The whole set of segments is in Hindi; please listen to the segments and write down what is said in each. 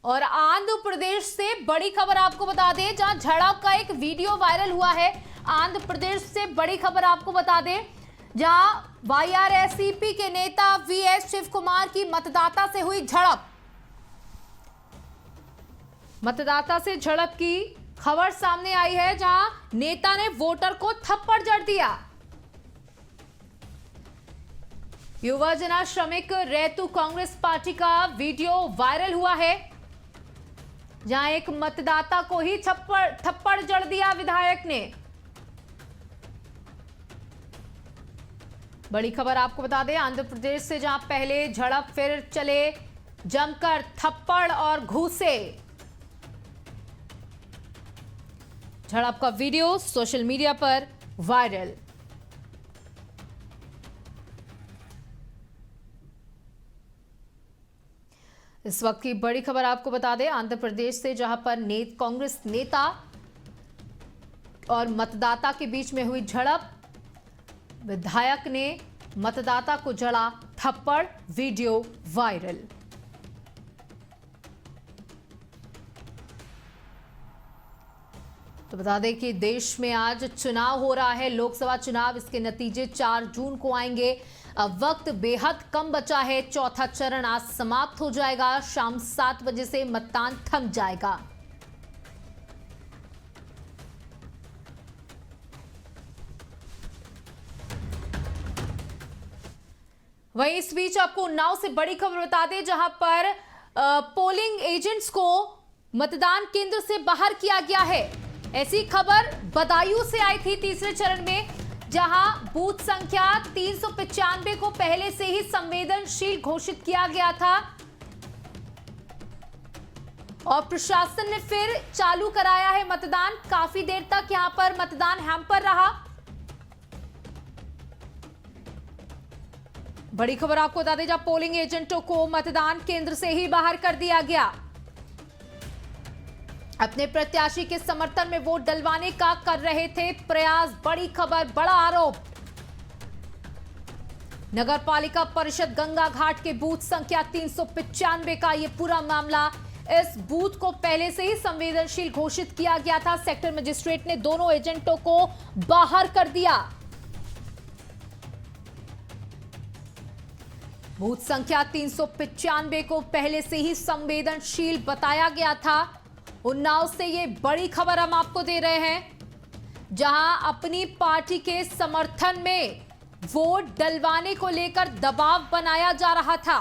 और आंध्र प्रदेश से बड़ी खबर आपको बता दें, जहां झड़प का एक वीडियो वायरल हुआ है। आंध्र प्रदेश से बड़ी खबर आपको बता दें, जहां वाईआरसीपी के नेता वीएस शिव कुमार की मतदाता से हुई झड़प। मतदाता से झड़प की खबर सामने आई है, जहां नेता ने वोटर को थप्पड़ जड़ दिया। युवा जना श्रमिक रैतू कांग्रेस पार्टी का वीडियो वायरल हुआ है, जहां एक मतदाता को ही थप्पड़ जड़ दिया विधायक ने। बड़ी खबर आपको बता दें, आंध्र प्रदेश से, जहां पहले झड़प फिर चले जमकर थप्पड़ और घूसे। झड़प का वीडियो सोशल मीडिया पर वायरल। इस वक्त की बड़ी खबर आपको बता दें, आंध्र प्रदेश से, जहां पर कांग्रेस नेता और मतदाता के बीच में हुई झड़प। विधायक ने मतदाता को जड़ा थप्पड़, वीडियो वायरल। तो बता दें कि देश में आज चुनाव हो रहा है, लोकसभा चुनाव। इसके नतीजे 4 जून को आएंगे। अब वक्त बेहद कम बचा है। चौथा चरण आज समाप्त हो जाएगा। शाम 7 बजे से मतदान थम जाएगा। वहीं इस बीच आपको उन्नाव से बड़ी खबर बता दें, जहां पर पोलिंग एजेंट्स को मतदान केंद्र से बाहर किया गया है। ऐसी खबर बदायूं से आई थी तीसरे चरण में, जहां बूथ संख्या 395 को पहले से ही संवेदनशील घोषित किया गया था और प्रशासन ने फिर चालू कराया है मतदान। काफी देर तक यहां पर मतदान हैम्पर रहा। बड़ी खबर आपको बता दें, जहां पोलिंग एजेंटों को मतदान केंद्र से ही बाहर कर दिया गया। अपने प्रत्याशी के समर्थन में वोट डलवाने का कर रहे थे प्रयास। बड़ी खबर, बड़ा आरोप। नगर पालिका परिषद गंगा घाट के बूथ संख्या 395 का यह पूरा मामला। इस बूथ को पहले से ही संवेदनशील घोषित किया गया था। सेक्टर मजिस्ट्रेट ने दोनों एजेंटों को बाहर कर दिया। बूथ संख्या 395 को पहले से ही संवेदनशील बताया गया था। उन्नाव से ये बड़ी खबर हम आपको दे रहे हैं, जहां अपनी पार्टी के समर्थन में वोट डलवाने को लेकर दबाव बनाया जा रहा था।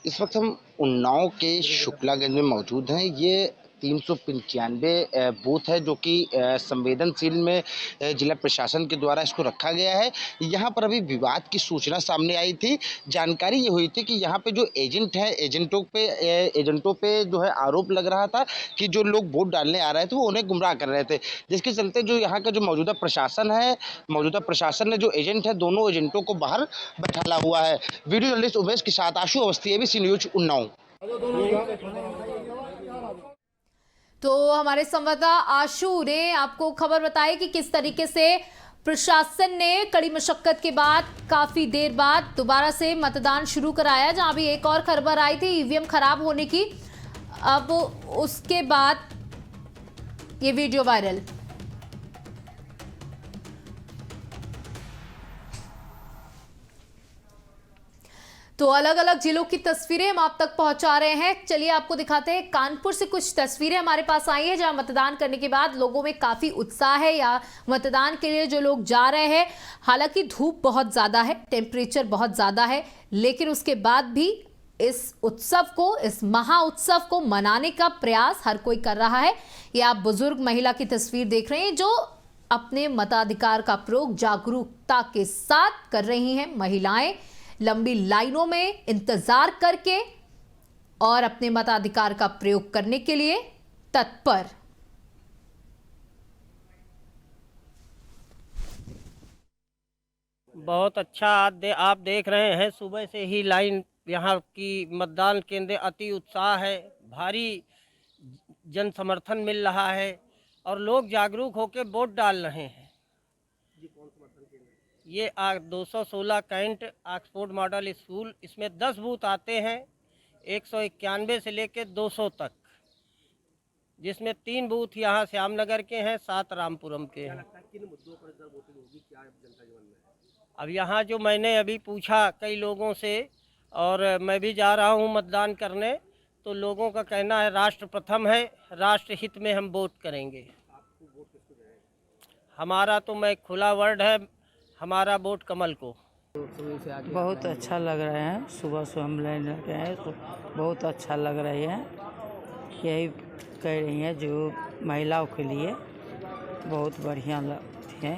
इस वक्त हम उन्नाव के शुक्लागंज में मौजूद हैं। ये 395 बूथ है, जो कि संवेदनशील में जिला प्रशासन के द्वारा इसको रखा गया है। यहाँ पर अभी विवाद की सूचना सामने आई थी। जानकारी ये हुई थी कि यहाँ पे जो एजेंट है, एजेंटों पे जो है आरोप लग रहा था कि जो लोग वोट डालने आ रहे थे वो उन्हें गुमराह कर रहे थे, जिसके चलते जो यहाँ का जो मौजूदा प्रशासन ने जो एजेंट है, दोनों एजेंटों को बाहर बैठाला हुआ है। वीडियो जर्नलिस्ट उमेश के साथ आशु अवस्थी, एबीसी न्यूज उन्नाव। तो हमारे संवाददाता आशु ने आपको खबर बताई कि किस तरीके से प्रशासन ने कड़ी मशक्कत के बाद काफी देर बाद दोबारा से मतदान शुरू कराया, जहां भी एक और खबर आई थी ईवीएम खराब होने की। अब उसके बाद ये वीडियो वायरल। तो अलग अलग जिलों की तस्वीरें हम आप तक पहुंचा रहे हैं। चलिए आपको दिखाते हैं, कानपुर से कुछ तस्वीरें हमारे पास आई हैं, जहां मतदान करने के बाद लोगों में काफी उत्साह है, या मतदान के लिए जो लोग जा रहे हैं। हालांकि धूप बहुत ज्यादा है, टेम्परेचर बहुत ज्यादा है, लेकिन उसके बाद भी इस उत्सव को, इस महा उत्सव को मनाने का प्रयास हर कोई कर रहा है। ये आप बुजुर्ग महिला की तस्वीर देख रहे हैं, जो अपने मताधिकार का प्रयोग जागरूकता के साथ कर रही हैं। महिलाएं लंबी लाइनों में इंतजार करके और अपने मताधिकार का प्रयोग करने के लिए तत्पर। बहुत अच्छा आप देख रहे हैं, सुबह से ही लाइन यहाँ की मतदान केंद्र अति उत्साह है, भारी जन समर्थन मिल रहा है और लोग जागरूक होकर वोट डाल रहे हैं। ये 216 कैंट ऑक्सफोर्ड मॉडल स्कूल, इसमें 10 बूथ आते हैं 191 से लेकर 200 तक, जिसमें 3 बूथ यहाँ श्यामनगर के हैं, 7 रामपुरम के हैं। अब यहाँ जो मैंने अभी पूछा कई लोगों से और मैं भी जा रहा हूँ मतदान करने, तो लोगों का कहना है राष्ट्र प्रथम है, राष्ट्र हित में हम वोट करेंगे। हमारा तो मैं खुला वर्ड है, हमारा वोट कमल को। बहुत अच्छा लग रहा है, सुबह से हम लाइन लगे हैं तो बहुत अच्छा लग रही है। यही कह रही हैं जो महिलाओं के लिए बहुत बढ़िया लगती है।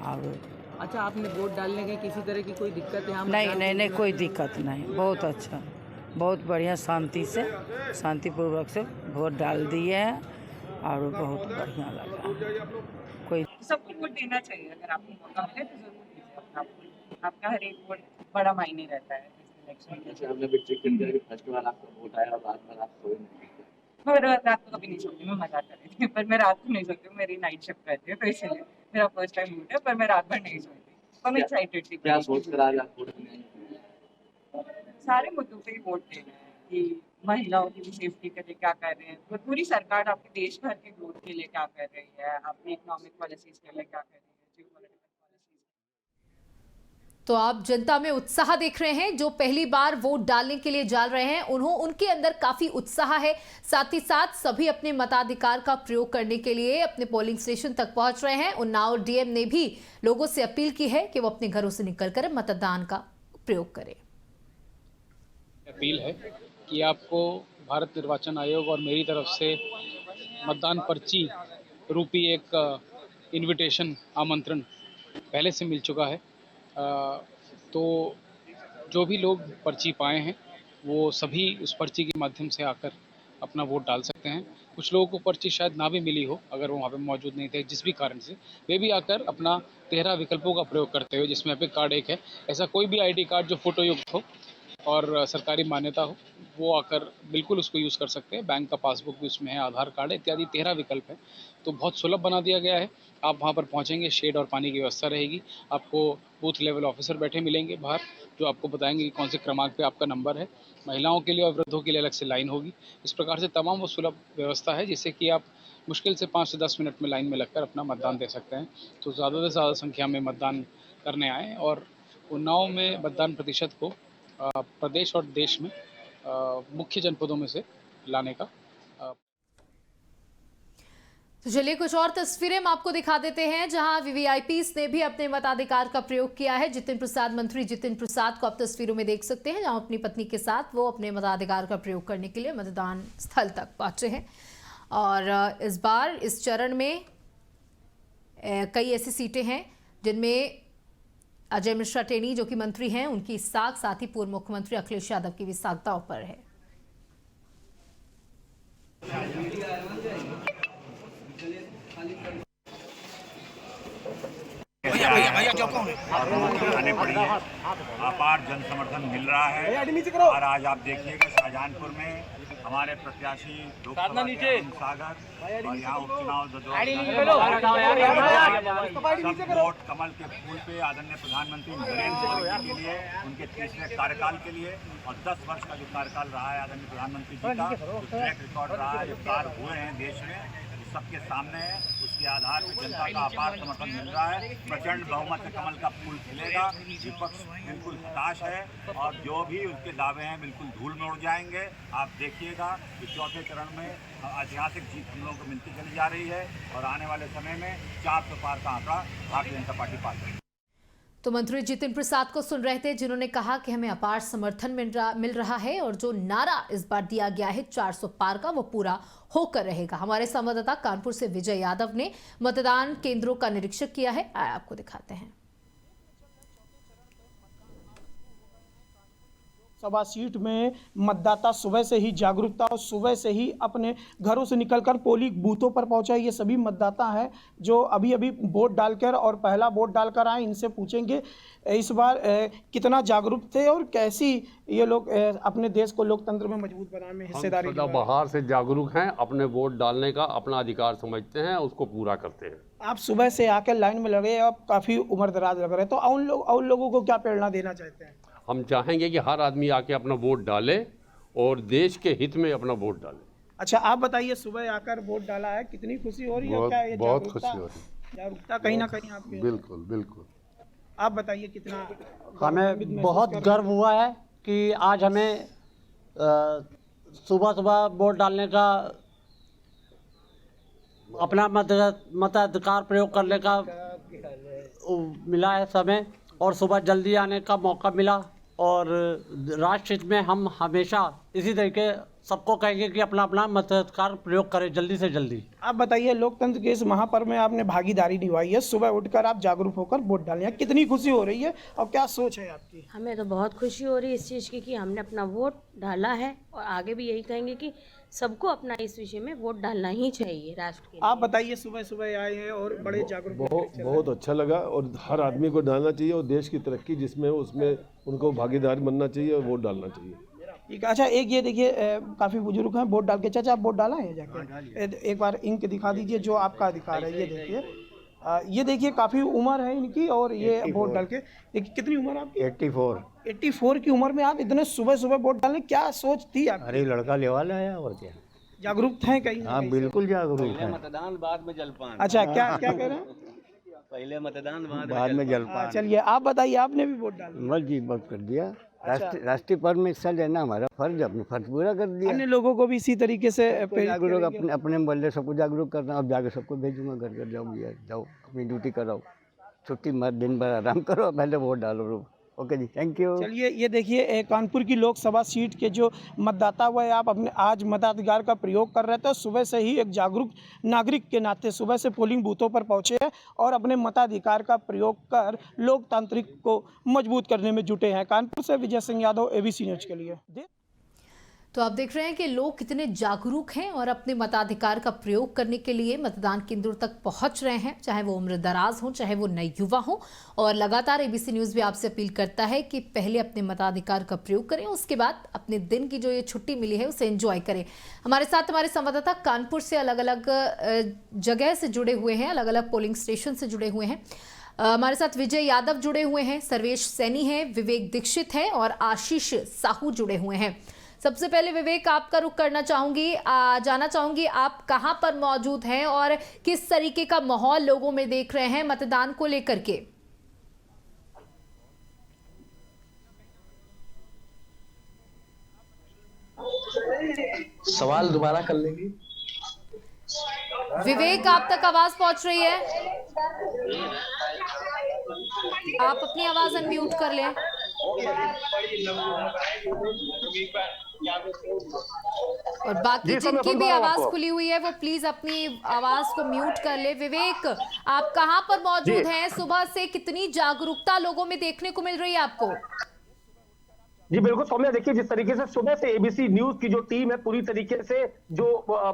और अच्छा, आपने वोट डालने की किसी तरह की कोई दिक्कत है? नहीं, कोई दिक्कत नहीं, बहुत अच्छा, बहुत बढ़िया, शांतिपूर्वक से वोट डाल दिए हैं और बहुत बढ़िया लगा। कोई सबको वोट देना चाहिए, अगर आपको मौका मिले तो जरूर दीजिए अपना वोट। आपका हर एक वोट बड़ा मायने रहता है इस इलेक्शन में। फेस्टिवल आपका वोट आया और रात भर आप सोए नहीं? मैं रात को कभी नहीं सोती, मैं मजाक कर रही थी, पर मैं रात को नहीं सोती हूँ, मेरी नाइट शिफ्ट रहती है, तो इसलिए मेरा फर्स्ट टाइम वोट है, पर मैं रात भर नहीं सोती, और मैं एक्साइटेड थी। क्या सोच कर आज आप वोट देने आई? सारे मुद्दों पे ही वोट देना है कि महिलाओं की भी सेफ्टी के लिए क्या कर रहे हैं, तो पूरी सरकार आपके देश भर के ग्रोथ के लिए क्या कर रही है, अपनी इकोनॉमिक पॉलिसीज के लिए क्या कर रही है, जियोपॉलिटिकल पॉलिसीज। तो आप जनता में उत्साह देख रहे हैं, जो पहली बार वोट डालने के लिए जा रहे हैं उनके अंदर काफी उत्साह है। साथ ही साथ सभी अपने मताधिकार का प्रयोग करने के लिए अपने पोलिंग स्टेशन तक पहुंच रहे हैं। उन्नाव डीएम ने भी लोगों से अपील की है कि वो अपने घरों से निकलकर मतदान का प्रयोग करें। अपील है कि आपको भारत निर्वाचन आयोग और मेरी तरफ से मतदान पर्ची रूपी एक इनविटेशन, आमंत्रण पहले से मिल चुका है। तो जो भी लोग पर्ची पाए हैं वो सभी उस पर्ची के माध्यम से आकर अपना वोट डाल सकते हैं। कुछ लोगों को पर्ची शायद ना भी मिली हो, अगर वो वहाँ पे मौजूद नहीं थे जिस भी कारण से, वे भी आकर अपना 13 विकल्पों का प्रयोग करते हुए, जिसमें एपिक कार्ड एक है, ऐसा कोई भी आईडी कार्ड जो फोटो युक्त हो और सरकारी मान्यता हो, वो आकर बिल्कुल उसको यूज़ कर सकते हैं। बैंक का पासबुक भी उसमें है, आधार कार्ड इत्यादि 13 विकल्प है, तो बहुत सुलभ बना दिया गया है। आप वहाँ पर पहुँचेंगे, शेड और पानी की व्यवस्था रहेगी, आपको बूथ लेवल ऑफिसर बैठे मिलेंगे बाहर, जो आपको बताएंगे कि कौन से क्रमांक पे आपका नंबर है। महिलाओं के लिए और वृद्धों के लिए अलग से लाइन होगी। इस प्रकार से तमाम वो सुलभ व्यवस्था है जिससे कि आप मुश्किल से 5 से 10 मिनट में लाइन में लगकर अपना मतदान दे सकते हैं। तो ज़्यादा से ज़्यादा संख्या में मतदान करने आएँ और उन्नाव में मतदान प्रतिशत को प्रदेश और देश में मुख्य जनपदों में से लाने का। तो चलिए कुछ और तस्वीरें हम आपको दिखा देते हैं, जहां वीवीआईपीस ने भी अपने मताधिकार का प्रयोग किया है। मंत्री जितिन प्रसाद को आप तस्वीरों में देख सकते हैं, जहां अपनी पत्नी के साथ वो अपने मताधिकार का प्रयोग करने के लिए मतदान स्थल तक पहुंचे हैं। और इस बार इस चरण में कई ऐसी सीटें हैं जिनमें अजय मिश्रा टेनी जो कि मंत्री हैं, उनकी साख, साथ ही पूर्व मुख्यमंत्री अखिलेश यादव की भी साख दांव पर है। आने पड़ी है, अपार जन समर्थन मिल रहा है। और आज आप देखिएगा शाहजहानपुर में हमारे प्रत्याशी सागर और यहाँ उपचुनाव सब वोट कमल के फूल पे आदरणीय प्रधानमंत्री नरेंद्र मोदी के लिए, उनके तीसरे कार्यकाल के लिए, और 10 वर्ष का जो कार्यकाल रहा है आदरणीय प्रधानमंत्री जी का, जो ट्रैक रिकॉर्ड रहा है, जो कार्य हुए हैं देश में, सबके सामने है। उसके आधार पर जनता का अपार समर्थन मिल रहा है। प्रचंड बहुमत से कमल का फूल खिलेगा। विपक्ष बिल्कुल हताश है और जो भी उसके दावे हैं बिल्कुल धूल में उड़ जाएंगे। आप देखिएगा कि चौथे चरण में ऐतिहासिक जीत हम लोगों को मिलती चली जा रही है और आने वाले समय में 400 पार का आंकड़ा भारतीय जनता पार्टी पा जाएगी। तो मंत्री जितिन प्रसाद को सुन रहे थे, जिन्होंने कहा कि हमें अपार समर्थन मिल रहा है और जो नारा इस बार दिया गया है 400 पार का, वो पूरा होकर रहेगा। हमारे संवाददाता कानपुर से विजय यादव ने मतदान केंद्रों का निरीक्षण किया है, आइए आपको दिखाते हैं। सभा सीट में मतदाता सुबह से ही जागरूकता और सुबह से ही अपने घरों से निकलकर पोलिंग बूथों पर पहुंचा। ये सभी मतदाता हैं जो अभी अभी वोट डालकर और पहला वोट डालकर आए। इनसे पूछेंगे इस बार कितना जागरूक थे और कैसी ये लोग अपने देश को लोकतंत्र में मजबूत बनाने में हिस्सेदारी। बाहर से जागरूक हैं, अपने वोट डालने का अपना अधिकार समझते हैं, उसको पूरा करते हैं। आप सुबह से आकर लाइन में लगे, आप काफ़ी उम्रदराज लग रहे हैं, तो उन लोगों को क्या प्रेरणा देना चाहते हैं? हम चाहेंगे कि हर आदमी आके अपना वोट डाले और देश के हित में अपना वोट डाले। अच्छा, आप बताइए, सुबह आकर वोट डाला है, कितनी खुशी हो रही है? क्या ये बहुत खुशी हो रही है। जागरूकता कहीं ना कहीं आपके? बिल्कुल बिल्कुल। आप बताइए कितना? हमें बहुत गर्व हुआ है कि आज हमें सुबह सुबह वोट डालने का, अपना मताधिकार प्रयोग करने का मिला है समय, और सुबह जल्दी आने का मौका मिला। और राष्ट्र हित में हम हमेशा इसी तरीके सबको कहेंगे कि अपना अपना मताधिकार प्रयोग करें जल्दी से जल्दी। आप बताइए, लोकतंत्र के इस महापर्व में आपने भागीदारी निभाई है, सुबह उठकर आप जागरूक होकर वोट डालने हैं, कितनी खुशी हो रही है और क्या सोच है आपकी? हमें तो बहुत खुशी हो रही है इस चीज़ की कि हमने अपना वोट डाला है, और आगे भी यही कहेंगे कि सबको अपना इस विषय में वोट डालना ही चाहिए राष्ट्र के लिए। आप बताइए, सुबह सुबह आए हैं और बड़े जागरूक। बहुत अच्छा लगा, और हर आदमी को डालना चाहिए, और देश की तरक्की जिसमें उसमें उनको भागीदार बनना चाहिए और वोट डालना चाहिए। ठीक है। अच्छा, एक ये देखिए, काफ़ी बुजुर्ग हैं वोट डाल के। चाचा, आप वोट डाला है जाके? एक बार इंक दिखा दीजिए, जो आपका अधिकार है। ये देखिए काफ़ी उम्र है इनकी, और ये वोट डाल के देखिए। कितनी उम्र है आपकी? 84 की उम्र में आप इतने सुबह सुबह वोट डालने, क्या सोच थी आप? अरे लड़का लेवा लाया, और क्या जागरूक थे कहीं? हाँ, बिल्कुल जागरूक है। मतदान बाद में जलपान। अच्छा, क्या कह रहे हैं? पहले मतदान बाद में जलपान। चलिए, आप बताइए, आपने भी वोट डाला? बस जी, बस कर दिया। राष्ट्रीय पर्व में हिस्सा लेना हमारा फर्ज, अपने फर्ज पूरा कर दिया। अन्य लोगों को भी इसी तरीके से जागरूक, अपने मोहल्ले सबको जागरूक करना। अब जाके सबको भेजूंगा घर घर, जाओ भैया जाओ, अपनी ड्यूटी कराओ, छुट्टी मत, दिन भर आराम करो, पहले वोट डालो। ओके जी, थैंक यू। चलिए, ये देखिए कानपुर की लोकसभा सीट के जो मतदाता हुए, आप अपने आज मताधिकार का प्रयोग कर रहे थे। सुबह से ही एक जागरूक नागरिक के नाते सुबह से पोलिंग बूथों पर पहुंचे हैं और अपने मताधिकार का प्रयोग कर लोकतांत्रिक को मजबूत करने में जुटे हैं। कानपुर से विजय सिंह यादव, ABC न्यूज के लिए। तो आप देख रहे हैं कि लोग कितने जागरूक हैं और अपने मताधिकार का प्रयोग करने के लिए मतदान केंद्रों तक पहुंच रहे हैं, चाहे वो उम्र दराज हो, चाहे वो नए युवा हो। और लगातार ABC न्यूज़ भी आपसे अपील करता है कि पहले अपने मताधिकार का प्रयोग करें, उसके बाद अपने दिन की जो ये छुट्टी मिली है उसे एंजॉय करें। हमारे साथ हमारे संवाददाता कानपुर से अलग अलग जगह से जुड़े हुए हैं, अलग अलग पोलिंग स्टेशन से जुड़े हुए हैं। हमारे साथ विजय यादव जुड़े हुए हैं, सर्वेश सैनी हैं, विवेक दीक्षित हैं और आशीष साहू जुड़े हुए हैं। सबसे पहले विवेक, आपका रुख करना चाहूंगी, जानना चाहूंगी आप कहां पर मौजूद हैं और किस तरीके का माहौल लोगों में देख रहे हैं मतदान को लेकर के? सवाल दोबारा कर लेंगे। विवेक, आप तक आवाज पहुंच रही है? आप अपनी आवाज अनम्यूट कर लें। और बाकी जिनकी भी आवाज खुली हुई है वो प्लीज अपनी आवाज को म्यूट कर ले। विवेक, आप कहां पर मौजूद हैं? सुबह से कितनी जागरूकता लोगों में देखने को मिल रही है आपको? जी बिल्कुल सौम्या, देखिए जिस तरीके से सुबह से ABC न्यूज की जो टीम है पूरी तरीके से जो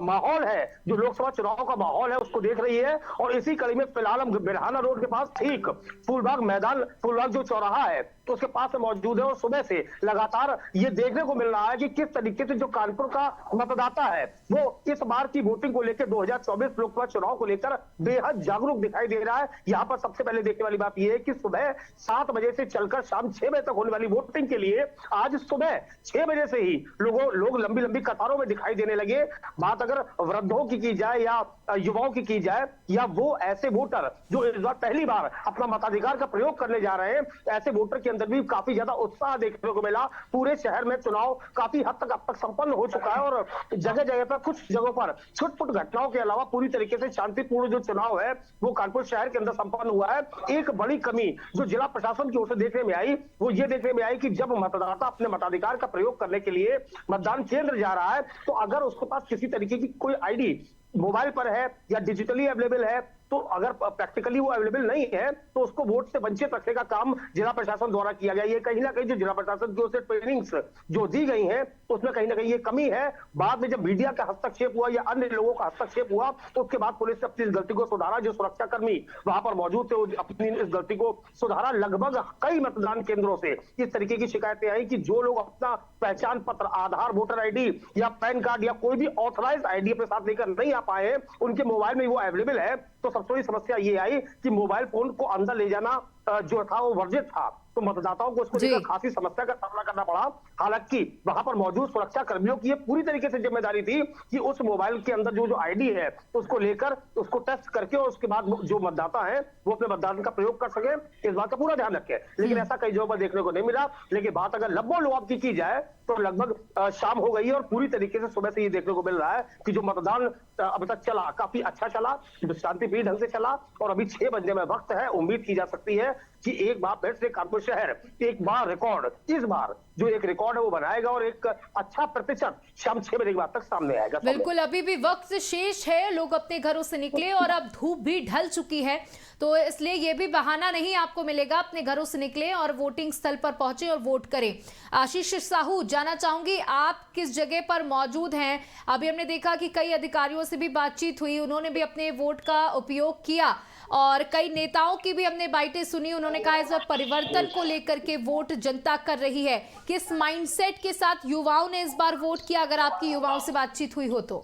माहौल है, जो लोकसभा चुनाव का माहौल है उसको देख रही है। और इसी कड़ी में फिलहाल हम बिरहाना रोड के पास ठीक फूलबाग मैदान, फूलबाग जो चौराहा है तो उसके पास में मौजूद है। और सुबह से लगातार ये देखने को मिल रहा है कि किस तरीके से जो कानपुर का मतदाता है वो इस बार की वोटिंग को लेकर 2024 लोकसभा चुनाव को लेकर बेहद जागरूक दिखाई दे रहा है। यहाँ पर सबसे पहले देखने वाली बात यह है कि सुबह 7 बजे से चलकर शाम 6 बजे तक होने वाली वोटिंग के लिए आज सुबह 6 बजे से ही लोग लंबी लंबी कतारों में दिखाई देने लगे। बात अगर वृद्धों की जाए या युवाओं की जाए, या वो ऐसे वोटर जो इस बार पहली बार अपना मताधिकार का प्रयोग करने जा रहे हैं, ऐसे वोटर के अंदर भी काफी ज्यादा उत्साह देखने को मिला। पूरे शहर में चुनाव काफी हद तक अब तक संपन्न हो चुका है और जगह जगह पर कुछ जगहों पर छुटपुट घटनाओं के अलावा पूरी तरीके से शांतिपूर्ण जो चुनाव है वो कानपुर शहर के अंदर संपन्न हुआ है। एक बड़ी कमी जो जिला प्रशासन की ओर से देखने में आई वो ये देखने में आई कि जब मतदाता अपने मताधिकार का प्रयोग करने के लिए मतदान केंद्र जा रहा है तो अगर उसके पास किसी तरीके की कोई ID मोबाइल पर है या डिजिटली अवेलेबल है तो अगर प्रैक्टिकली वो अवेलेबल नहीं है तो उसको वोट से वंचित रखने का काम जिला प्रशासन द्वारा किया गया। ये कहीं ना कहीं जो जिला प्रशासन की ओर से ट्रेनिंग्स जो दी गई हैं उसमें कहीं ना कहीं ये कमी है। बाद में जब मीडिया का हस्तक्षेप हुआ या अन्य लोगों का हस्तक्षेप हुआ तो उसके बाद पुलिस ने अपनी इस गलती को सुधारा। जो सुरक्षा कर्मी वहां पर मौजूद थे वो अपनी इस गलती को सुधारा। लगभग कई मतदान केंद्रों से इस तरीके की शिकायतें आई कि जो लोग अपना पहचान पत्र, आधार, वोटर आईडी या पैन कार्ड या कोई भी ऑथराइज आईडी अपने साथ लेकर नहीं आ पाए, उनके मोबाइल में वो अवेलेबल है। तो सबसे बड़ी समस्या ये आई कि मोबाइल फोन को अंदर ले जाना जो था वो वर्जित था, तो मतदाताओं को उसको लेकर काफी समस्या का सामना करना पड़ा। हालांकि वहां पर मौजूद सुरक्षा कर्मियों की ये पूरी तरीके से जिम्मेदारी थी कि उस मोबाइल के अंदर जो आईडी है उसको लेकर उसको टेस्ट करके और उसके बाद जो मतदाता है वो अपने मतदान का प्रयोग कर सके, इस बात का पूरा ध्यान रखे। लेकिन ऐसा कई जगहों पर देखने को नहीं मिला। लेकिन बात अगर लब्बो लुआब की जाए तो लगभग शाम हो गई है और पूरी तरीके से सुबह से ये देखने को मिल रहा है कि जो मतदान अब तक चला काफी अच्छा चला, शांतिप्रिय ढंग से चला और अभी 6 बजने में वक्त है। उम्मीद की जा सकती है कि एक बार फिर से कानपुर शहर एक बार रिकॉर्ड, इस बार जो एक रिकॉर्ड है वो बनाएगा और एक अच्छा प्रतिशत शाम 6 बजे के बाद तक सामने आएगा। बिल्कुल, अभी भी वक्त शेष है, लोग अपने घरों से निकले और अब धूप भी ढल चुकी है, तो इसलिए ये भी बहाना नहीं आपको मिलेगा। अपने घरों से निकले और वोटिंग स्थल पर पहुंचे और वोट करें। आशीष साहू, जानना चाहूंगी आप किस जगह पर मौजूद हैं? अभी हमने देखा कि कई अधिकारियों से भी बातचीत हुई, उन्होंने भी अपने वोट का उपयोग किया और कई नेताओं की भी हमने बातें सुनी। उन्होंने कहा इस बार परिवर्तन को लेकर के वोट जनता कर रही है। किस माइंडसेट के साथ युवाओं ने इस बार वोट किया, अगर आपकी युवाओं से बातचीत हुई हो तो?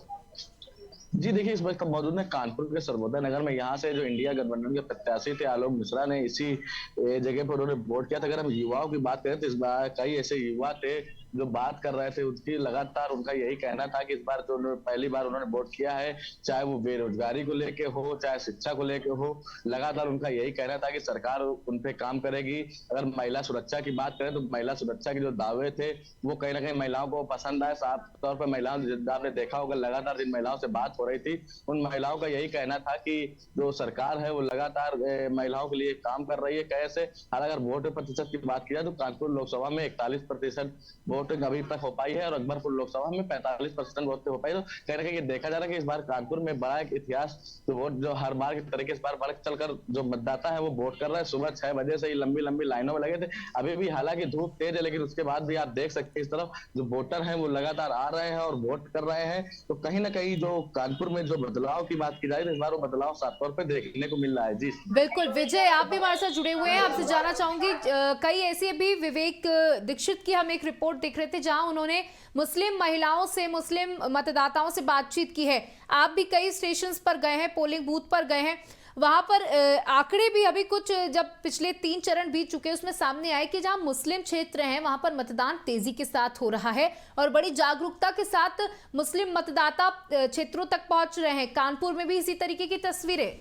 जी देखिए, इस वक्त मौजूद है कानपुर के सर्वोदय नगर में। यहाँ से जो इंडिया गठबंधन के प्रत्याशी थे आलोक मिश्रा ने इसी जगह पर उन्होंने वोट किया था। अगर हम युवाओं की बात करें तो इस बार कई ऐसे युवा थे जो बात कर रहे थे, उसकी लगातार उनका यही कहना था कि इस बार जो पहली बार उन्होंने वोट किया है, चाहे वो बेरोजगारी को लेके हो, चाहे शिक्षा को लेके हो, लगातार उनका यही कहना था कि सरकार उन पे काम करेगी। अगर महिला सुरक्षा की बात करें तो महिला सुरक्षा के जो दावे थे वो कहीं ना कहीं महिलाओं को पसंद आए। साफ तौर पर महिलाओं, आपने देखा होगा लगातार जिन महिलाओं से बात हो रही थी उन महिलाओं का यही कहना था कि जो सरकार है वो लगातार महिलाओं के लिए काम कर रही है। कैसे, हालांकि अगर वोट प्रतिशत की बात की जाए तो कानपुर लोकसभा में 41% वोटिंग अभी तक हो पाई है और अकबरपुर लोकसभा में 45% वोट हो पाई। तो कहीं ना कहीं देखा जा रहा है कि इस बार कानपुर में बड़ा एक इतिहास तो वोट जो हर बार की तरीके इस बार बढ़ चलकर जो मतदाता है वो वोट कर रहा है। सुबह 6 बजे से ही लंबी लंबी लाइनों में लगे थे। अभी भी हालांकि धूप तेज है लेकिन उसके बाद भी आप देख सकते हैं इस तरफ जो वोटर है वो लगातार आ रहे हैं और वोट कर रहे हैं। तो कहीं ना कहीं जो कानपुर में जो बदलाव की बात की जाए तो इस बार वो बदलाव साफ तौर पर देखने को मिल रहा है। जी बिल्कुल, विजय आप भी हमारे साथ जुड़े हुए हैं, आपसे जानना चाहूंगी कई ऐसे भी विवेक दीक्षित की हम एक रिपोर्ट देख रहे थे जहां उन्होंने मुस्लिम महिलाओं से, मुस्लिम मतदाताओं से बातचीत की है। आप भी कई स्टेशंस पर गए हैं, पोलिंग बूथ पर गए हैं, वहां पर आंकड़े भी अभी कुछ जब पिछले 3 चरण बीत चुके उसमें सामने आए कि जहां मुस्लिम क्षेत्र हैं वहां पर मतदान तेजी के साथ हो रहा है और बड़ी जागरूकता के साथ मुस्लिम मतदाता क्षेत्रों तक पहुंच रहे हैं। कानपुर में भी इसी तरीके की तस्वीरें।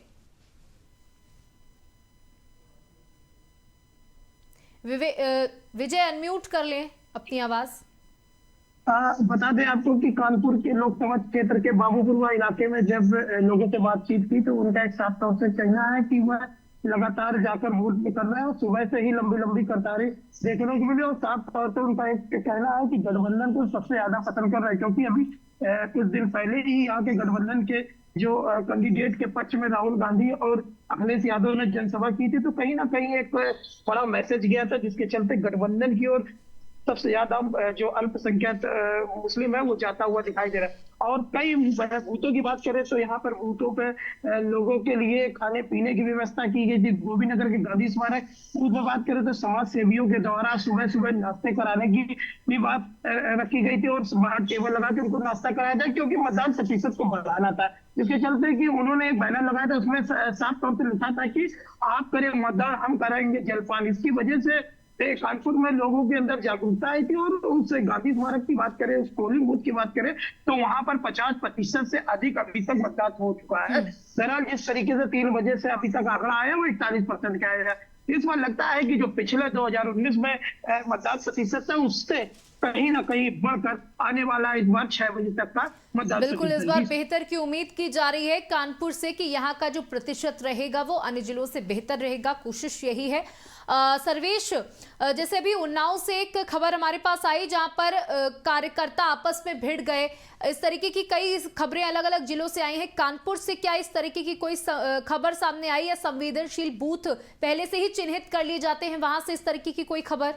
विजय अनम्यूट कर लें अपनी आवाज। बता दें आपको कि कानपुर के लोकसभा क्षेत्र के बाबूपुरवा इलाके में जब लोगों से बातचीत की तो उनका एक साफ तौर से कहना है कि वह लगातार जाकर वोट कर रहे हैं और सुबह से ही लंबी लंबी कतारें देखने को मिली और साफ तौर पर उनका एक कहना है कि गठबंधन को सबसे ज्यादा पसंद कर रहे हैं, क्योंकि अभी कुछ दिन पहले ही यहाँ के गठबंधन के जो कैंडिडेट के पक्ष में राहुल गांधी और अखिलेश यादव ने जनसभा की थी, तो कहीं ना कहीं एक बड़ा मैसेज गया था जिसके चलते गठबंधन की ओर सबसे ज्यादा जो अल्पसंख्यक मुस्लिम है वो जाता हुआ दिखाई दे रहा है। और कई बूथों की बात करें तो यहाँ पर बूथों पे लोगों के लिए खाने पीने की व्यवस्था की गई थी। गोविंद नगर के गांधी स्मारक बूथ में बात करें तो समाज सेवियों के द्वारा सुबह सुबह नाश्ते कराने की भी बात रखी गई थी और बाहर टेबल लगा के उनको नाश्ता कराया जाए, क्योंकि मतदान प्रतिशत को बढ़ाना था। जिसके चलते कि उन्होंने एक बैनर लगाया था, उसमें साफ तौर पर लिखा था कि आप करें मतदान, हम कराएंगे जलपान। इसकी वजह से कानपुर में लोगों के अंदर जागरूकता आई थी। और उससे गांधी स्मारक की बात करें, उस पोलिंग बूथ की बात करें तो वहां पर 50% से अधिक अभी तक मतदान हो चुका है। दरअसल जिस तरीके से 3 बजे से अभी तक आंकड़ा आया वो 41% का आया है। इस बार लगता है कि जो पिछले 2019 में मतदान प्रतिशत था उससे कहीं ना कहीं बढ़कर आने वाला इस बार 6 बजे तक का मतदान। बिल्कुल, इस बार बेहतर की उम्मीद की जा रही है कानपुर से कि यहाँ का जो प्रतिशत रहेगा वो अन्य जिलों से बेहतर रहेगा, कोशिश यही है। सर्वेश, जैसे अभी उन्नाव से एक खबर हमारे पास आई जहां पर कार्यकर्ता आपस में भिड़ गए, इस तरीके की कई खबरें अलग अलग जिलों से आई हैं। कानपुर से क्या इस तरीके की कोई खबर सामने आई या संवेदनशील बूथ पहले से ही चिन्हित कर लिए जाते हैं, वहां से इस तरीके की कोई खबर?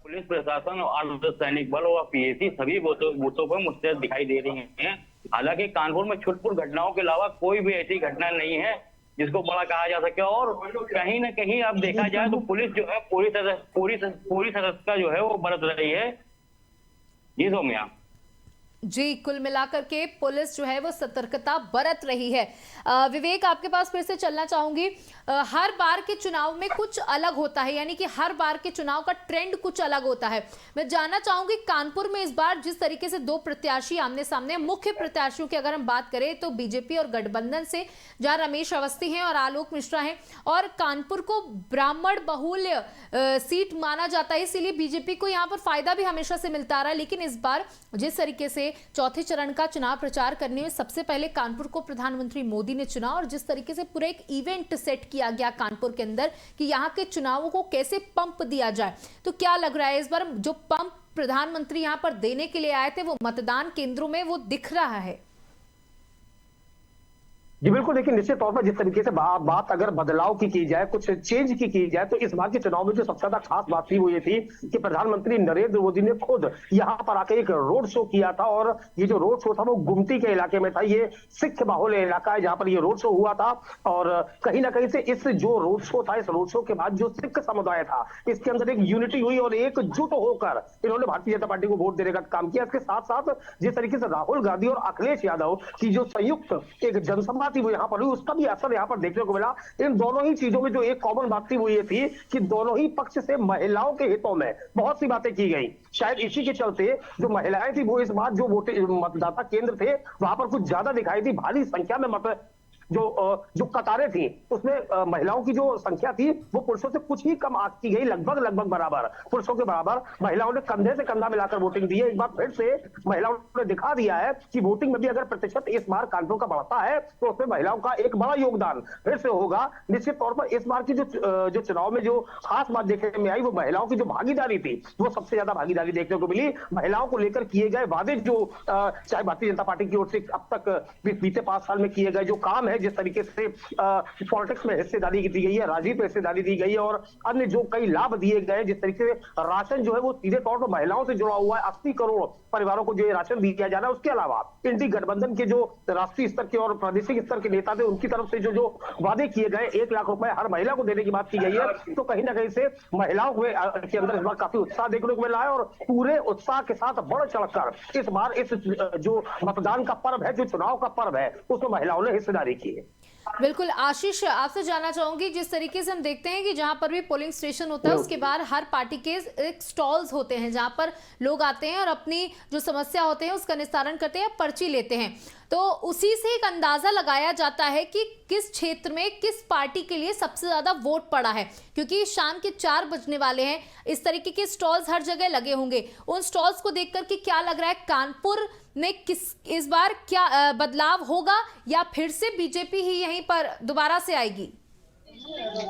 पुलिस प्रशासन और अर्धसैनिक बल और पीएसी सभी बूथों पर मुस्तैद दिखाई दे रही हैं। हालांकि कानपुर में छुटपुट घटनाओं के अलावा कोई भी ऐसी घटना नहीं है जिसको बड़ा कहा जा सके। और कहीं ना कहीं अब देखा जाए तो पुलिस जो है पूरी सतर्कता जो है वो बरत रही है। जी सौम्या जी, कुल मिलाकर के पुलिस जो है वो सतर्कता बरत रही है। विवेक, आपके पास फिर से चलना चाहूंगी। हर बार के चुनाव में कुछ अलग होता है, यानी कि हर बार के चुनाव का ट्रेंड कुछ अलग होता है। मैं जानना चाहूंगी कानपुर में इस बार जिस तरीके से दो प्रत्याशी आमने सामने, मुख्य प्रत्याशियों की अगर हम बात करें तो बीजेपी और गठबंधन से जहां रमेश अवस्थी हैं और आलोक मिश्रा हैं, और कानपुर को ब्राह्मण बहुल सीट माना जाता है, इसीलिए बीजेपी को यहाँ पर फायदा भी हमेशा से मिलता आ रहा है। लेकिन इस बार जिस तरीके से चौथे चरण का चुनाव प्रचार करने में सबसे पहले कानपुर को प्रधानमंत्री मोदी ने चुना, और जिस तरीके से पूरा एक इवेंट सेट किया गया कानपुर के अंदर कि यहाँ के चुनावों को कैसे पंप दिया जाए, तो क्या लग रहा है इस बार जो पंप प्रधानमंत्री यहाँ पर देने के लिए आए थे वो मतदान केंद्रों में वो दिख रहा है? जी बिल्कुल, देखिए निश्चित तौर पर जिस तरीके से बात अगर बदलाव की जाए, कुछ चेंज की जाए, तो इस बार के चुनाव में जो सबसे ज्यादा खास बात थी वो ये थी कि प्रधानमंत्री नरेंद्र मोदी ने खुद यहाँ पर आकर एक रोड शो किया था। और ये जो रोड शो था वो गुमटी के इलाके में था। ये सिख बाहुल इलाका है जहाँ पर ये रोड शो हुआ था। और कहीं ना कहीं से इस जो रोड शो था, इस रोड शो के बाद जो सिख समुदाय था इसके अंदर एक यूनिटी हुई और एकजुट होकर इन्होंने भारतीय जनता पार्टी को वोट देने का काम किया। इसके साथ साथ जिस तरीके से राहुल गांधी और अखिलेश यादव की जो संयुक्त एक जनसभा थी वो यहाँ पर हुई, उसका भी असर यहाँ पर देखने को मिला। इन दोनों ही चीजों में जो एक कॉमन बात थी वो ये थी कि दोनों ही पक्ष से महिलाओं के हितों में बहुत सी बातें की गई। शायद इसी के चलते जो महिलाएं थी वो इस बार जो मतदाता केंद्र थे वहां पर कुछ ज्यादा दिखाई दी। भारी संख्या में जो कतारें थी उसमें महिलाओं की जो संख्या थी वो पुरुषों से कुछ ही कम आंकी गई, लगभग बराबर, पुरुषों के बराबर महिलाओं ने कंधे से कंधा मिलाकर वोटिंग दी है। एक बार फिर से महिलाओं ने दिखा दिया है कि वोटिंग में भी अगर प्रतिशत इस बार कानपुर का बढ़ता है तो उसमें महिलाओं का एक बड़ा योगदान फिर से होगा। निश्चित तौर पर इस बार की जो चुनाव में जो खास बात देखने में आई वो महिलाओं की जो भागीदारी थी वो सबसे ज्यादा भागीदारी देखने को मिली। महिलाओं को लेकर किए गए वादे जो चाहे भारतीय जनता पार्टी की ओर से अब तक बीते 5 साल में किए गए जो काम है, जिस तरीके से पॉलिटिक्स में हिस्सेदारी दी गई है, राजनीति में हिस्सेदारी दी गई है और अन्य जो कई लाभ दिए गए, जिस तरीके से राशन जो है वो सीधे तौर पर महिलाओं से जुड़ा हुआ है। 80 करोड़ परिवारों को जो ये राशन दिया जा रहा है। उसके अलावा इंडी गठबंधन के जो राष्ट्रीय स्तर के और प्रादेशिक स्तर के नेता थे उनकी तरफ से जो वादे किए गए, 1 लाख रुपए हर महिला को देने की बात की गई है। तो कहीं ना कहीं से महिलाओं के अंदर इस बार काफी उत्साह देखने को मिला है और पूरे उत्साह के साथ बढ़ चढ़कर इस बार इस जो मतदान का पर्व है, जो चुनाव का पर्व है, उसमें महिलाओं ने हिस्सेदारी की है। बिल्कुल आशीष, आपसे जानना चाहूंगी, जिस तरीके से हम देखते हैं कि जहां पर भी पोलिंग स्टेशन होता है उसके बाहर हर पार्टी के एक स्टॉल्स होते हैं जहां पर लोग आते हैं और अपनी जो समस्या होते हैं उसका निस्तारण करते हैं, पर्ची लेते हैं। तो उसी से एक अंदाजा लगाया जाता है कि किस क्षेत्र में किस पार्टी के लिए सबसे ज्यादा वोट पड़ा है, क्योंकि शाम के 4 बजने वाले हैं। इस तरीके के स्टॉल्स हर जगह लगे होंगे। उन स्टॉल्स को देखकर के क्या लग रहा है, कानपुर में इस बार क्या बदलाव होगा या फिर से बीजेपी ही यहीं पर दोबारा से आएगी?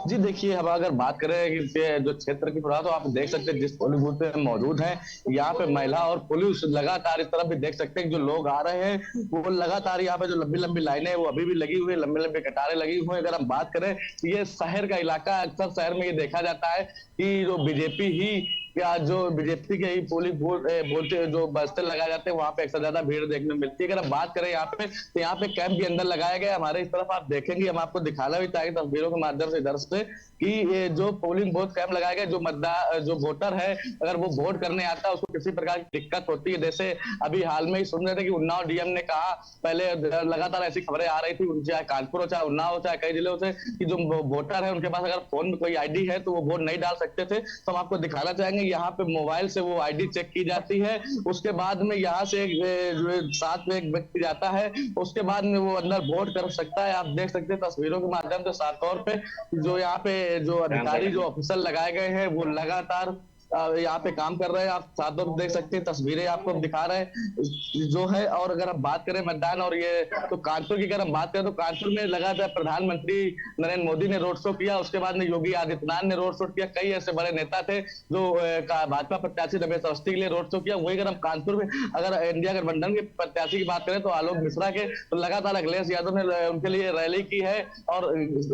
जी देखिए, हम अगर बात करें कि जो क्षेत्र की तो आप देख सकते हैं जिस पोलिंग बूथ पे मौजूद हैं यहाँ पे महिला और पुलिस लगातार इस तरफ भी देख सकते हैं जो लोग आ रहे हैं वो लगातार यहाँ पे जो लंबी लंबी लाइनें वो अभी भी लगी हुई है, लंबी लंबी कतारें लगी हुई है। अगर हम बात करें ये शहर का इलाका, अक्सर शहर में ये देखा जाता है कि जो बीजेपी ही या जो बीजेपी के ही पोलिंग बोलते जो बस्ते लगाए जाते हैं वहां पे अक्सर ज्यादा भीड़ देखने मिलती है। अगर हम बात करें यहाँ पे तो यहाँ पे कैंप भी अंदर लगाया गया। हमारे इस तरफ आप देखेंगे, हम आपको दिखाना भी चाहेंगे तस्वीरों के माध्यम से इधर से कि ये जो पोलिंग बूथ कैंप लगाया गया, जो वोटर है अगर वो वोट करने आता है उसको किसी प्रकार की दिक्कत होती है। जैसे अभी हाल में ही सुन रहे थे कि उन्नाव डीएम ने कहा, पहले लगातार ऐसी खबरें आ रही थी चाहे कानपुर हो चाहे उन्नाव हो चाहे कई जिले से, कि जो वोटर है उनके पास अगर फोन में कोई आईडी है तो वो वोट नहीं डाल सकते थे। तो हम आपको दिखाना चाहेंगे, यहाँ पे मोबाइल से वो आईडी चेक की जाती है। उसके बाद में यहाँ से साथ में एक व्यक्ति जाता है, उसके बाद में वो अंदर वोट कर सकता है। आप देख सकते हैं तस्वीरों के माध्यम से साफ तौर पे जो यहाँ पे जो अधिकारी जो ऑफिसर लगाए गए हैं वो लगातार यहाँ पे काम कर रहे हैं। आप साथ में देख सकते हैं, तस्वीरें आपको दिखा रहे हैं जो है। और अगर हम बात करें मतदान और ये तो कानपुर की अगर हम बात करें तो कानपुर में लगातार प्रधानमंत्री नरेंद्र मोदी ने रोड शो किया, उसके बाद में योगी आदित्यनाथ ने रोड शो किया, कई ऐसे बड़े नेता थे जो भाजपा प्रत्याशी रमेश अवस्थी के लिए रोड शो किया। वही अगर हम कानपुर में अगर इंडिया गठबंधन के प्रत्याशी की बात करें तो आलोक मिश्रा के, तो लगातार अखिलेश यादव ने उनके लिए रैली की है और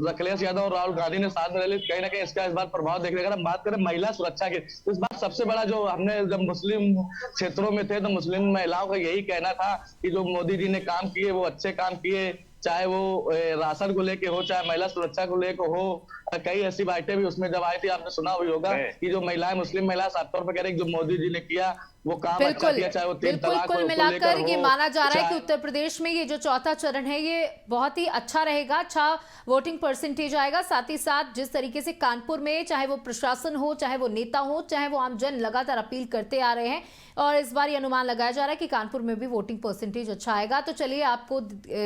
अखिलेश यादव और राहुल गांधी ने साथ में रैली, कहीं ना कहीं इसका इस बार प्रभाव देखने। अगर हम बात करें महिला सुरक्षा की, तो इस बार सबसे बड़ा जो हमने जब मुस्लिम क्षेत्रों में थे तो मुस्लिम महिलाओं का यही कहना था कि जो मोदी जी ने काम किए वो अच्छे काम किए, चाहे वो राशन को लेके हो, चाहे महिला सुरक्षा को लेके हो। कई ऐसी बातें भी उसमें जब आई थी, आपने सुना हुई होगा कि जो महिलाएं, मुस्लिम महिला साफ तौर पर कह रही जो मोदी जी ने किया वो काम अच्छा किया, चाहे वो तीन तलाक कुल मिलाकर ये माना जा रहा है कि उत्तर प्रदेश में ये जो चौथा चरण है ये बहुत ही अच्छा रहेगा, अच्छा वोटिंग परसेंटेज आएगा। साथ ही साथ जिस तरीके से कानपुर में चाहे वो प्रशासन हो, चाहे वो नेता हो, चाहे वो आमजन लगातार अपील करते आ रहे हैं और इस बार ये अनुमान लगाया जा रहा है कि कानपुर में भी वोटिंग परसेंटेज अच्छा आएगा। तो चलिए आपको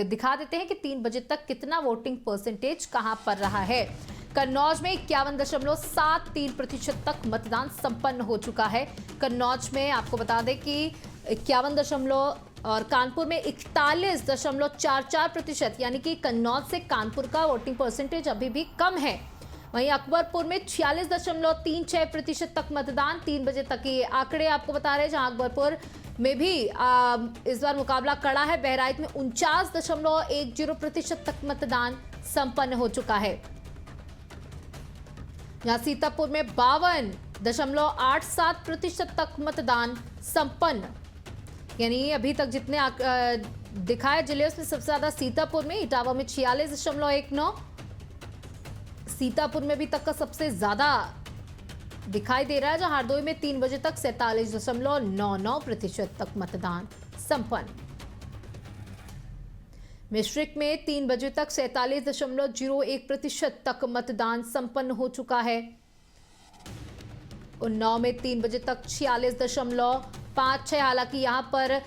दिखा देते हैं कि 3 बजे तक कितना वोटिंग परसेंटेज कहां पर रहा है। कन्नौज में 51.73% तक मतदान संपन्न हो चुका है। कन्नौज में आपको बता दें कि 51 और कानपुर में 41.44%, यानी कि कन्नौज से कानपुर का वोटिंग परसेंटेज अभी भी कम है। वहीं अकबरपुर में 46.36% तक मतदान 3 बजे तक ये आंकड़े आपको बता रहे हैं, जहां अकबरपुर में भी इस बार मुकाबला कड़ा है। बहराइच में 49.10% तक मतदान संपन्न हो चुका है। जहां सीतापुर में 52.87% तक मतदान संपन्न, यानी अभी तक जितने दिखाए जिले उसमें सबसे ज्यादा सीतापुर में, इटावा में 46.19, सीतापुर में भी तक का सबसे ज्यादा दिखाई दे रहा है, जहां हरदोई में 3 बजे तक 47.99% तक मतदान संपन्न। मिश्रिक में 3 बजे तक 47.01% तक मतदान संपन्न हो चुका है। उन्नाव में 3 बजे तक 46.56, हालांकि यहाँ पर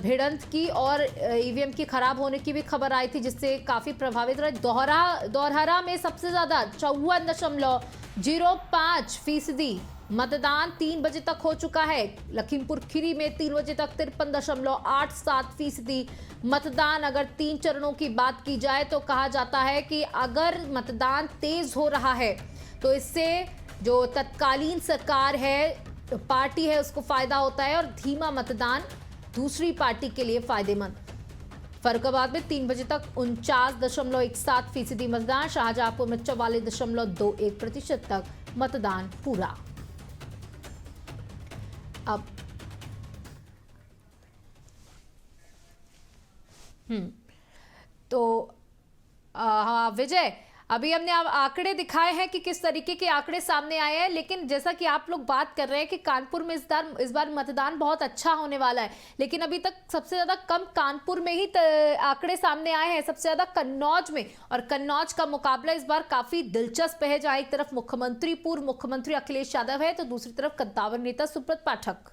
भिड़ंत की और ईवीएम की खराब होने की भी खबर आई थी, जिससे काफी प्रभावित रहे। दोरहरा में सबसे ज्यादा 54.05% मतदान 3 बजे तक हो चुका है। लखीमपुर खीरी में 3 बजे तक 53.87% मतदान। अगर 3 चरणों की बात की जाए तो कहा जाता है कि अगर मतदान तेज हो रहा है तो इससे जो तत्कालीन सरकार है, पार्टी है, उसको फायदा होता है और धीमा मतदान दूसरी पार्टी के लिए फायदेमंद। फरुखाबाद में 3 बजे तक 49.17% मतदान। शाहजहांपुर में 44.21% तक मतदान पूरा। अब तो हाँ विजय, अभी हमने आंकड़े दिखाए हैं कि किस तरीके के आंकड़े सामने आए हैं, लेकिन जैसा कि आप लोग बात कर रहे हैं कि कानपुर में इस बार मतदान बहुत अच्छा होने वाला है, लेकिन अभी तक सबसे ज्यादा कम कानपुर में ही आंकड़े सामने आए हैं, सबसे ज्यादा कन्नौज में। और कन्नौज का मुकाबला इस बार काफी दिलचस्प है, जहां एक तरफ पूर्व मुख्यमंत्री अखिलेश यादव है तो दूसरी तरफ कद्दावर नेता सुब्रत पाठक।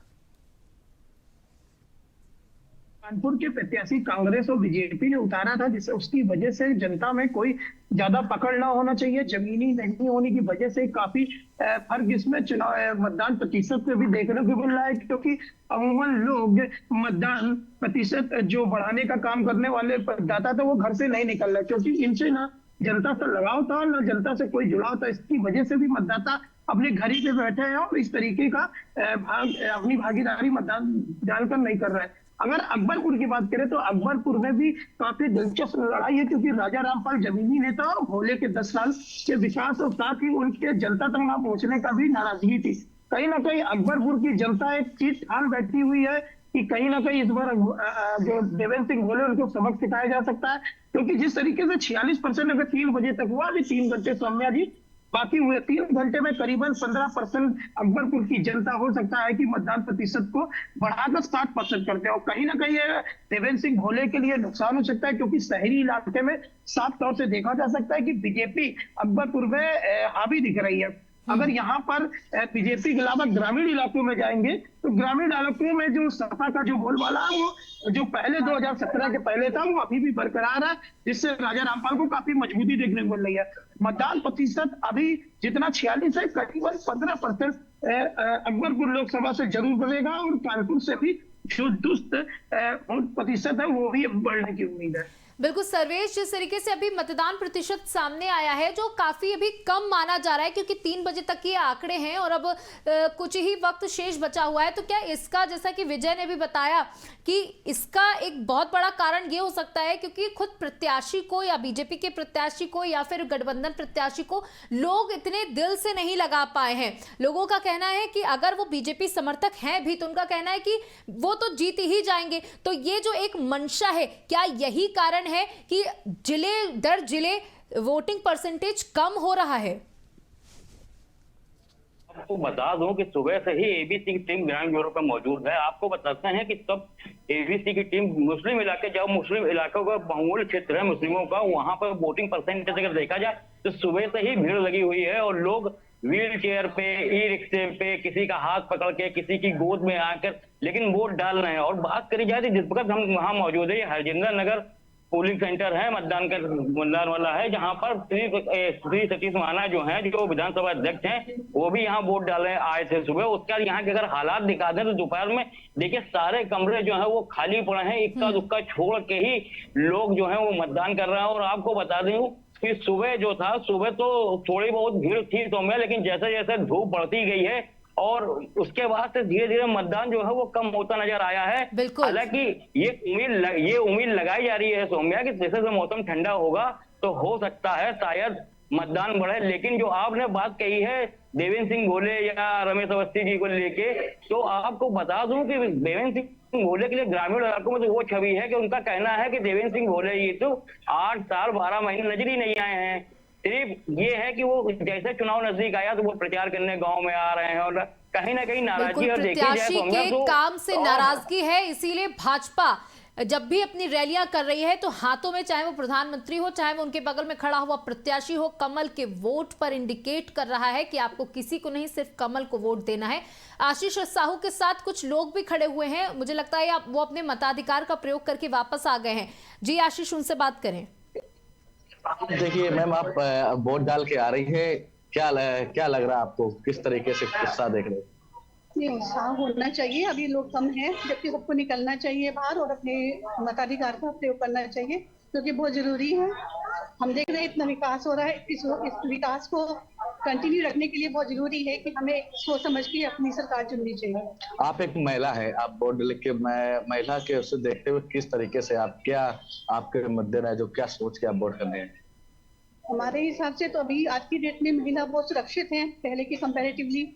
कानपुर के प्रत्याशी कांग्रेस और बीजेपी ने उतारा था, जिससे उसकी वजह से जनता में कोई ज्यादा पकड़ ना होना चाहिए, जमीनी नहीं होने की वजह से काफी फर्क इसमें चुनाव मतदान प्रतिशत में भी देखने को मिल रहा है, क्योंकि अमूमन लोग मतदान प्रतिशत जो बढ़ाने का काम करने वाले मतदाता थे वो घर से नहीं निकल रहे, क्योंकि इनसे ना जनता से लगाव था ना जनता से कोई जुड़ाव था। इसकी वजह से भी मतदाता अपने घर ही पे बैठे हैं और इस तरीके का अपनी भागीदारी मतदान डालकर नहीं कर रहे हैं। अगर अकबरपुर की बात करें तो अकबरपुर में भी काफी दिलचस्प लड़ाई है, क्योंकि राजा रामपाल जमीनी नेता और भोले के 10 साल के विकास और साथ ही उनके जनता तक ना पहुंचने का भी नाराजगी थी। कहीं ना कहीं अकबरपुर की जनता एक चीज ठान बैठी हुई है कि कहीं ना कहीं इस बार जो देवेंद्र सिंह भोले उनको सबक सिखाया जा सकता है, क्योंकि जिस तरीके से 46% अगर 3 बजे तक हुआ, अभी 3 घंटे सौम्या जी बाकी हुए, 3 घंटे में करीबन 15% अकबरपुर की जनता हो सकता है कि मतदान प्रतिशत को बढ़ाकर 60% करते हो। कहीं ना कहीं देवेंद्र सिंह भोले के लिए नुकसान हो सकता है, क्योंकि शहरी इलाके में साफ तौर से देखा जा सकता है कि बीजेपी अकबरपुर में हावी दिख रही है। अगर यहाँ पर बीजेपी के अलावा ग्रामीण इलाकों में जाएंगे तो ग्रामीण इलाकों में जो सपा का जो बोलबाला है वो जो पहले 2017 के पहले था वो अभी भी बरकरार है, जिससे राजा रामपाल को काफी मजबूती देखने को मिल रही है। मतदान प्रतिशत अभी जितना 46 है, करीबन 15% अकबरपुर लोकसभा से जरूर बढ़ेगा और कानपुर से भी जो दुष्ट प्रतिशत है वो भी बढ़ने की उम्मीद है। बिल्कुल सर्वेश, जिस तरीके से अभी मतदान प्रतिशत सामने आया है जो काफी अभी कम माना जा रहा है, क्योंकि 3 बजे तक ये आंकड़े हैं और अब कुछ ही वक्त शेष बचा हुआ है, तो क्या इसका, जैसा कि विजय ने भी बताया कि इसका एक बहुत बड़ा कारण ये हो सकता है क्योंकि खुद प्रत्याशी को या बीजेपी के प्रत्याशी को या फिर गठबंधन प्रत्याशी को लोग इतने दिल से नहीं लगा पाए हैं। लोगों का कहना है कि अगर वो बीजेपी समर्थक हैं भी तो उनका कहना है कि वो तो जीत ही जाएंगे। तो ये जो एक मंशा है, क्या यही कारण है कि जिले दर जिले वोटिंग परसेंटेज कम हो रहा है? आपको बता दूं कि सुबह से ही एबीसी की टीम ग्रामीण ब्यूरो पर मौजूद है। आपको बताते हैं कि सब एबीसी की टीम मुस्लिम इलाके, जब मुस्लिम इलाकों का बहुमूल्य क्षेत्र है मुस्लिमों का, वहां पर वोटिंग परसेंटेज अगर देखा जाए तो सुबह से ही भीड़ लगी हुई है और लोग व्हील चेयर पे, ई रिक्शे पे, किसी का हाथ पकड़ के, किसी की गोद में आकर लेकिन वोट डाल रहे हैं। और बात करी जाए तो जिस वक्त हम वहां मौजूद है, हरजिंदर नगर पोलिंग सेंटर है, मतदान वाला है, जहां पर श्री सतीश महाना जो हैं, जो विधानसभा अध्यक्ष हैं, वो भी यहाँ वोट डालने आए थे सुबह। उसका यहाँ के अगर हालात दिखा दें तो दोपहर में देखिए सारे कमरे जो है वो खाली पड़े हैं, इक्का दुक्का छोड़ के ही लोग जो है वो मतदान कर रहे हैं। और आपको बता दूं कि सुबह जो था, सुबह तो थोड़ी बहुत भीड़ थी सौम्या, लेकिन जैसे जैसे धूप बढ़ती गई है और उसके बाद से धीरे धीरे मतदान जो है वो कम होता नजर आया है। हालांकि ये उम्मीद लगाई जा रही है सौम्या कि जैसे जैसे मौसम ठंडा होगा तो हो सकता है शायद मतदान बढ़े। लेकिन जो आपने बात कही है देवेंद्र सिंह भोले या रमेश अवस्थी जी को लेके, तो आपको बता दूं कि देवेंद्र सिंह भोले के लिए ग्रामीण इलाकों में तो वो छवि है कि उनका कहना है कि देवेंद्र सिंह भोले ये तो 8 साल 12 महीने नजर ही नहीं आए हैं। सिर्फ ये है कि वो जैसे चुनाव नजदीक आया तो वो प्रचार करने गांव में आ रहे हैं और कहीं ना कहीं नाराजगी और प्रत्याशी के काम से नाराजगी है। इसीलिए भाजपा जब भी अपनी रैलियां कर रही है तो हाथों में, चाहे वो प्रधानमंत्री हो, चाहे वो उनके बगल में खड़ा हुआ प्रत्याशी हो, कमल के वोट पर इंडिकेट कर रहा है कि आपको किसी को नहीं, सिर्फ कमल को वोट देना है। आशीष साहू के साथ कुछ लोग भी खड़े हुए हैं, मुझे लगता है वो अपने मताधिकार का प्रयोग करके वापस आ गए हैं। जी आशीष, उनसे बात करें। देखिए मैम, आप वोट डाल के आ रही है, क्या लग रहा है आपको, किस तरीके से उत्साह देख रहे हैं? नहीं, उत्साह होना चाहिए, अभी लोग कम हैं, जबकि सबको निकलना चाहिए बाहर और अपने मताधिकार का प्रयोग करना चाहिए क्योंकि बहुत जरूरी है। हम देख रहे हैं इतना विकास हो रहा है, इस विकास को कंटिन्यू रखने के लिए बहुत जरूरी है कि हमें सोच समझ के अपनी सरकार चुननी चाहिए। आप एक महिला है, आप वोट डाल के महिला के उससे देखते हुए किस तरीके से आप, क्या आपके मद्देनजर जो क्या सोच के आप वोट करने हैं? हमारे हिसाब से तो अभी आज की डेट में महिला बहुत सुरक्षित है पहले की कंपैरेटिवली,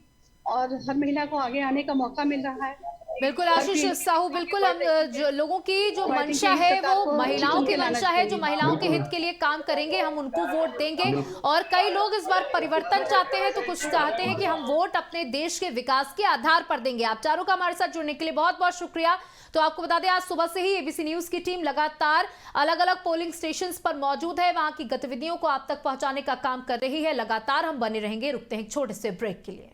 और हर महिला को आगे आने का मौका मिल रहा है। बिल्कुल आशीष साहू, बिल्कुल हम जो लोगों की जो मंशा है वो महिलाओं की मंशा है, जो महिलाओं के हित के लिए काम करेंगे, हम उनको वोट देंगे। और कई लोग इस बार परिवर्तन चाहते हैं तो कुछ चाहते हैं कि हम वोट अपने देश के विकास के आधार पर देंगे। आप चारों का हमारे साथ जुड़ने के लिए बहुत बहुत शुक्रिया। तो आपको बता दें, आज सुबह से ही एबीसी न्यूज की टीम लगातार अलग अलग पोलिंग स्टेशन पर मौजूद है, वहां की गतिविधियों को आप तक पहुंचाने का काम कर रही है। लगातार हम बने रहेंगे। रुकते हैं एक छोटे से ब्रेक के लिए।